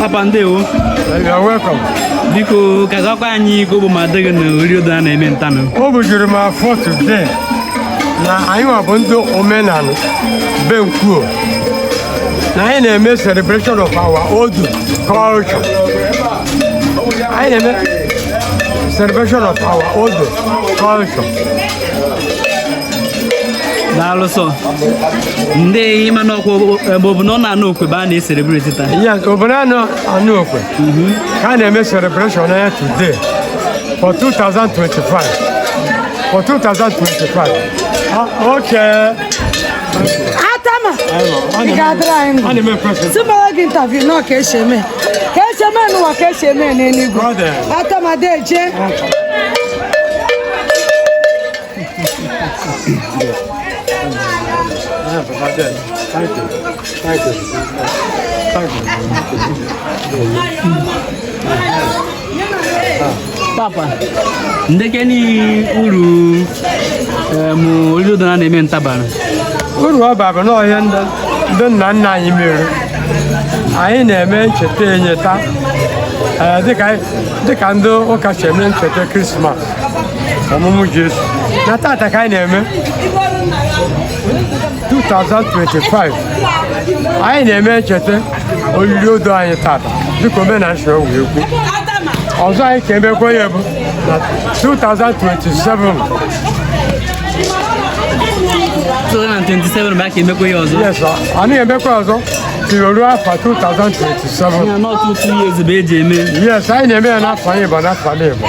Papa Ndewo. You are welcome. Biko kagakwa anyị ko bụ ma dege na ori odo a na-eme ntanụ. O bujuru m afọ today na anyị nwa bụ ndị omenala be nkwuo na anyị na-eme celebration of our old culture. Anyị na-eme celebration of our old culture. Daalụsọ. Ndị ịma n'ọkwa bụ na ọ na-anụ okwe ba na-eselebrate taa. Yes, obodo anụ okwe ka a na-eme celebration ya today for 2025. For 2025. Okay. Atama. Gadra. Ani me president. Simba interview no ke sheme. Ke sheme no wa ke sheme na Enugu. Atama deje. Thank you. Thank you. Thank you. Papa, ndekeni uru ori odo a na-eme ntabara. Uru ọ bara n'ọhịa ndị nna nna anyị mere. Anyị na-eme ncheta enyeta dịka ndị ụka si eme ncheta Krismas ọmụmụ Jesu. Na tata ka anyị na-eme 2025. Anyị na-eme ncheta olili odo anyị tata dịka omenala si wee kwu. Ọzọ anyị ka emekwa ya bụ na 2027. 2027 bụ aka emekwa ya ọzọ. Yes, anyị emekwa ọzọ ruo afọ 2027. Ya not 2 years bụ eji eme. Yes, anyị na-eme ya n'afọ anyị bụ n'afọ anyị bụ.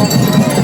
ya